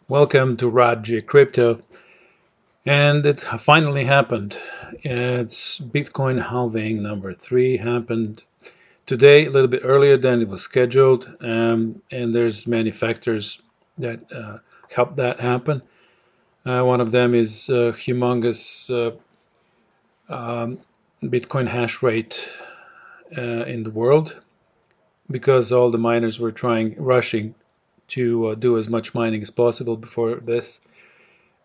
Welcome to Rad G Crypto, and it finally happened. It's Bitcoin halving number 3 happened today, a little bit earlier than it was scheduled, and there's many factors that helped that happen. One of them is humongous um, Bitcoin hash rate in the world, because all the miners were rushing to do as much mining as possible before this.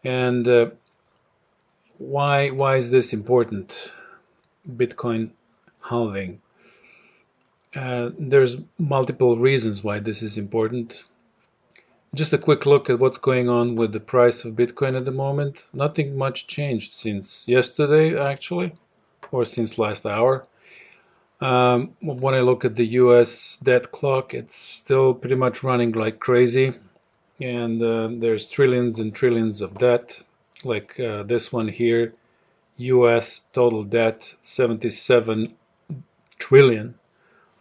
And why is this important? Bitcoin halving. There's multiple reasons why this is important. Just a quick look at what's going on with the price of Bitcoin at the moment. Nothing much changed since yesterday, actually, or since last hour. When I look at the US debt clock, it's still pretty much running like crazy, and there's trillions and trillions of debt, like this one here. US total debt 77 trillion.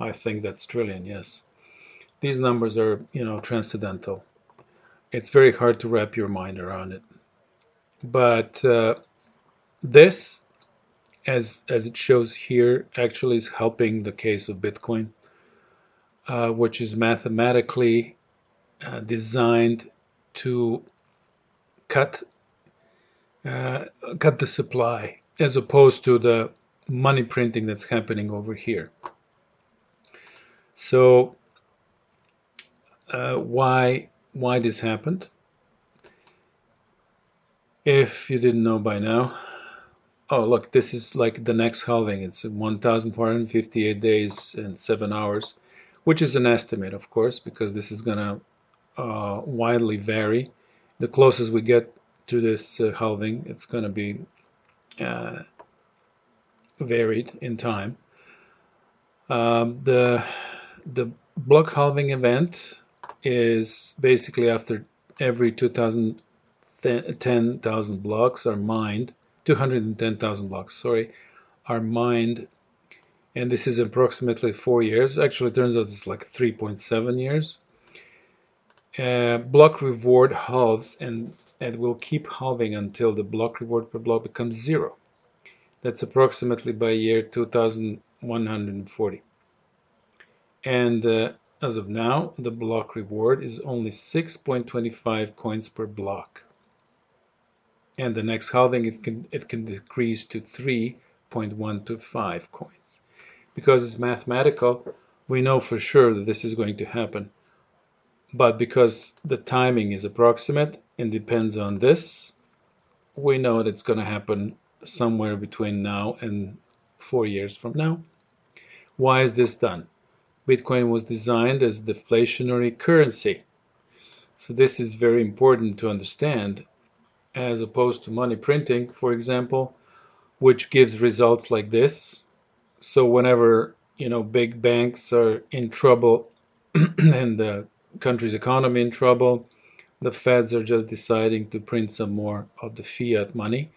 I think that's trillion, yes. These numbers are, transcendental. It's very hard to wrap your mind around it. But this, as it shows here, actually is helping the case of Bitcoin, which is mathematically designed to cut uh, cut the supply, as opposed to the money printing that's happening over here. So why this happened? If you didn't know by now, oh look, this is like the next halving. It's 1,458 days and 7 hours, which is an estimate, of course, because this is gonna widely vary. The closest we get to this halving, it's gonna be uh, varied in time. The block halving event is basically after every 210,000 blocks are mined, 210,000 blocks, sorry, are mined, and this is approximately 4 years. Actually, it turns out it's like 3.7 years. Block reward halves, and will keep halving until the block reward per block becomes zero. That's approximately by year 2140. And as of now, the block reward is only 6.25 coins per block. And the next halving, it can decrease to 3.125 coins. Because it's mathematical, we know for sure that this is going to happen. But because the timing is approximate and depends on this, we know that it's going to happen somewhere between now and 4 years from now. Why is this done? Bitcoin was designed as deflationary currency. So this is very important to understand, as opposed to money printing, for example, which gives results like this. So whenever, big banks are in trouble and the country's economy in trouble, the feds are just deciding to print some more of the fiat money,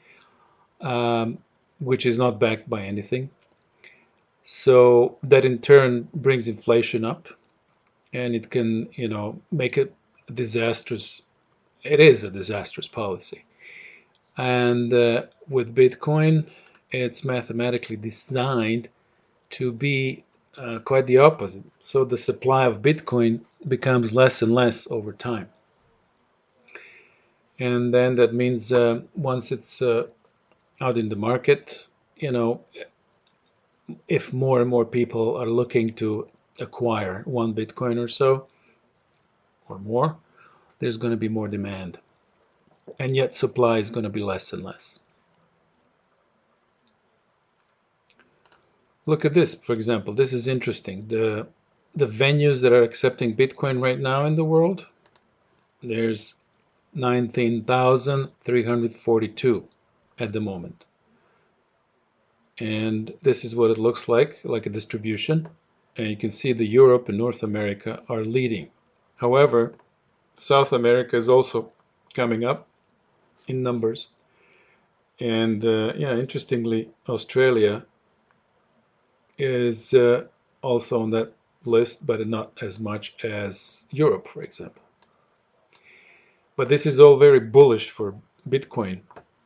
um, which is not backed by anything. So that in turn brings inflation up, and it can, make it disastrous. It is a disastrous policy. And with Bitcoin, it's mathematically designed to be quite the opposite. So the supply of Bitcoin becomes less and less over time. And then that means once it's out in the market, if more and more people are looking to acquire one Bitcoin or so, or more, there's going to be more demand. And yet supply is going to be less and less. Look at this, for example. This is interesting. The venues that are accepting Bitcoin right now in the world, there's 19,342 at the moment. And this is what it looks like a distribution. And you can see the Europe and North America are leading. However, South America is also coming up in numbers. And yeah, interestingly, Australia is also on that list, but not as much as Europe, for example. But this is all very bullish for Bitcoin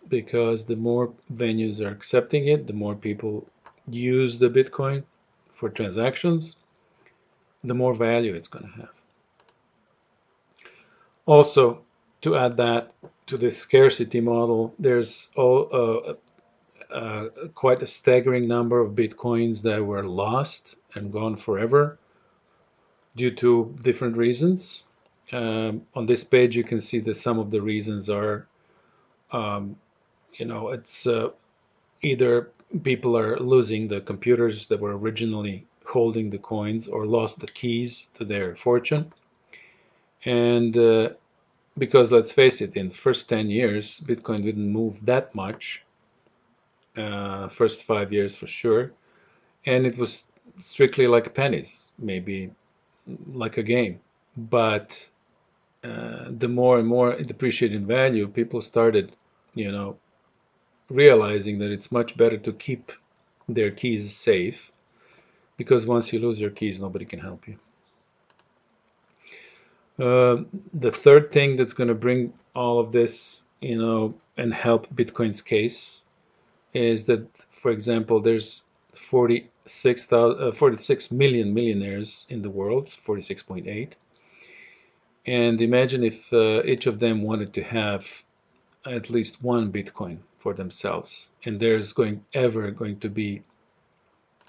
because the more venues are accepting it, the more people use the Bitcoin for transactions, the more value it's going to have. Also, to add that to this scarcity model, there's quite a staggering number of Bitcoins that were lost and gone forever due to different reasons. On this page, you can see that some of the reasons are, um, it's either people are losing the computers that were originally holding the coins or lost the keys to their fortune. And because let's face it, in the first 10 years, Bitcoin didn't move that much, first 5 years for sure. And it was strictly like pennies, maybe like a game. But the more and more it depreciated in value, people started, realizing that it's much better to keep their keys safe because once you lose your keys, nobody can help you. The third thing that's going to bring all of this, and help Bitcoin's case is that, for example, there's 46 million millionaires in the world, 46.8. And imagine if each of them wanted to have at least one Bitcoin for themselves, and there's going to be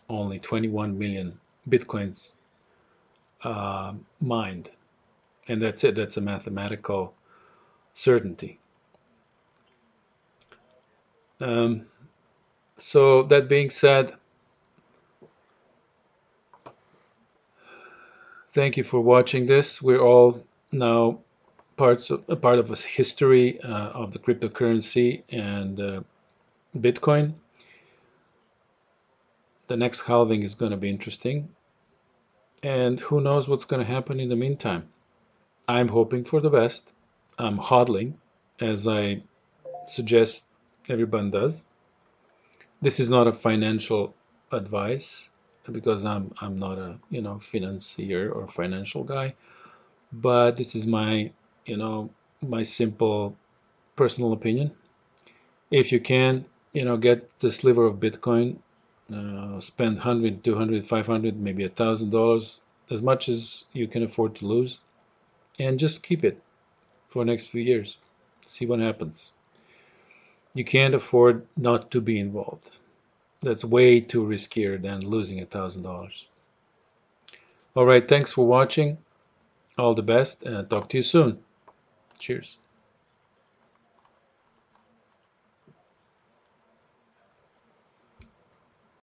only 21 million Bitcoins mined, and that's it. That's a mathematical certainty. Um, so that being said, thank you for watching this. We're all now a part of a history of the cryptocurrency and Bitcoin. The next halving is going to be interesting, and who knows what's going to happen in the meantime. I'm hoping for the best. I'm hodling, as I suggest everyone does. This is not a financial advice because I'm not a financier or financial guy, but this is my my simple personal opinion. If you can get the sliver of Bitcoin, spend 100, 200, 500, maybe $1,000, as much as you can afford to lose, and just keep it for the next few years. See what happens. You can't afford not to be involved. That's way too riskier than losing $1,000. All right, thanks for watching. All the best, and talk to you soon. Cheers.